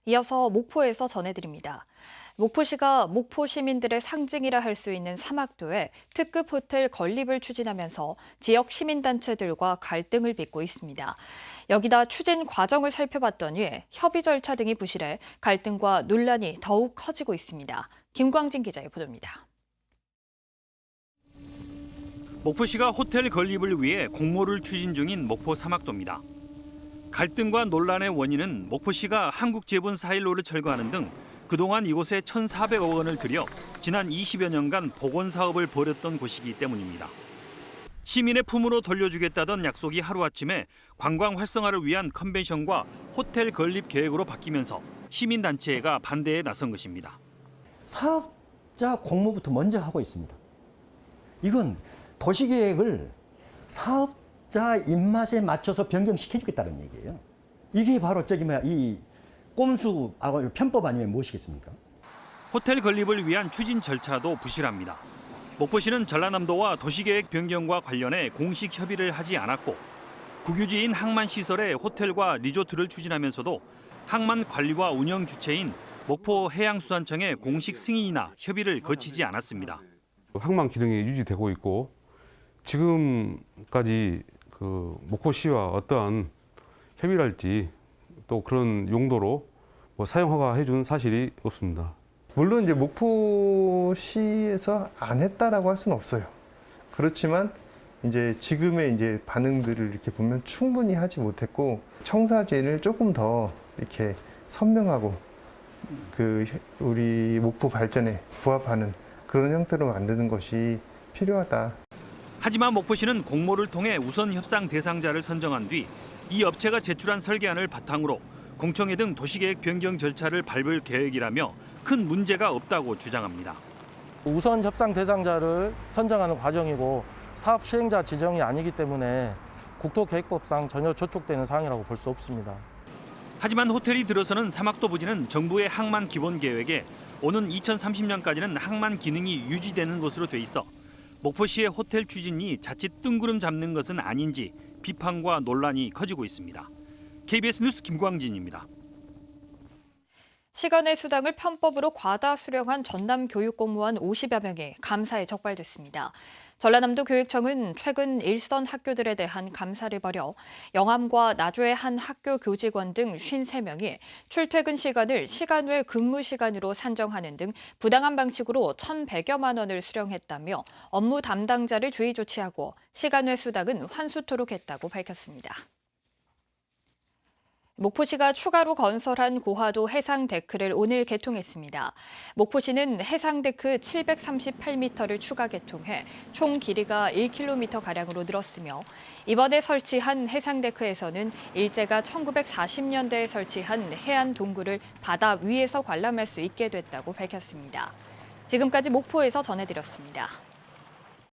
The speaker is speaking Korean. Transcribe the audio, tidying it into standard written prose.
이어서 목포에서 전해드립니다. 목포시가 목포 시민들의 상징이라 할 수 있는 사막도에 특급 호텔 건립을 추진하면서 지역 시민단체들과 갈등을 빚고 있습니다. 여기다 추진 과정을 살펴봤더니 협의 절차 등이 부실해 갈등과 논란이 더욱 커지고 있습니다. 김광진 기자의 보도입니다. 목포시가 호텔 건립을 위해 공모를 추진 중인 목포 사막도입니다. 갈등과 논란의 원인은 목포시가 한국제분 사일로를 철거하는 등 그동안 이곳에 1,400억 원을 들여 지난 20여 년간 복원 사업을 벌였던 곳이기 때문입니다. 시민의 품으로 돌려주겠다던 약속이 하루아침에 관광 활성화를 위한 컨벤션과 호텔 건립 계획으로 바뀌면서 시민단체가 반대에 나선 것입니다. 사업자 공모부터 먼저 하고 있습니다. 이건 도시계획을 사업자 입맛에 맞춰서 변경시켜주겠다는 얘기예요. 이게 바로 이 꼼수 편법 아니면 무엇이겠습니까? 호텔 건립을 위한 추진 절차도 부실합니다. 목포시는 전라남도와 도시계획 변경과 관련해 공식 협의를 하지 않았고 국유지인 항만시설에 호텔과 리조트를 추진하면서도 항만 관리와 운영 주체인 목포해양수산청의 공식 승인이나 협의를 거치지 않았습니다. 항만 기능이 유지되고 있고 지금까지 목포시와 어떠한 협의랄지 또 그런 용도로 사용 허가해준 사실이 없습니다. 물론 이제 목포시에서 안 했다라고 할 수는 없어요. 그렇지만 이제 지금의 이제 반응들을 이렇게 보면 충분히 하지 못했고 청사진을 조금 더 이렇게 선명하고 우리 목포 발전에 부합하는 그런 형태로 만드는 것이 필요하다. 하지만 목포시는 공모를 통해 우선 협상 대상자를 선정한 뒤 이 업체가 제출한 설계안을 바탕으로 공청회 등 도시계획 변경 절차를 밟을 계획이라며 큰 문제가 없다고 주장합니다. 우선 협상 대상자를 선정하는 과정이고 사업 시행자 지정이 아니기 때문에 국토계획법상 전혀 저촉되는 사항이라고 볼 수 없습니다. 하지만 호텔이 들어서는 사막도 부지는 정부의 항만 기본 계획에 오는 2030년까지는 항만 기능이 유지되는 것으로 돼 있어 목포시의 호텔 추진이 자칫 뜬구름 잡는 것은 아닌지 비판과 논란이 커지고 있습니다. KBS 뉴스 김광진입니다. 시간의 수당을 편법으로 과다 수령한 전남 교육공무원 50여 명이 감사에 적발됐습니다. 전라남도 교육청은 최근 일선 학교들에 대한 감사를 벌여 영암과 나주의 한 학교 교직원 등 53명이 출퇴근 시간을 시간 외 근무 시간으로 산정하는 등 부당한 방식으로 1,100여만 원을 수령했다며 업무 담당자를 주의 조치하고 시간 외 수당은 환수토록 했다고 밝혔습니다. 목포시가 추가로 건설한 고화도 해상데크를 오늘 개통했습니다. 목포시는 해상데크 738m를 추가 개통해 총 길이가 1km가량으로 늘었으며 이번에 설치한 해상데크에서는 일제가 1940년대에 설치한 해안 동굴을 바다 위에서 관람할 수 있게 됐다고 밝혔습니다. 지금까지 목포에서 전해드렸습니다.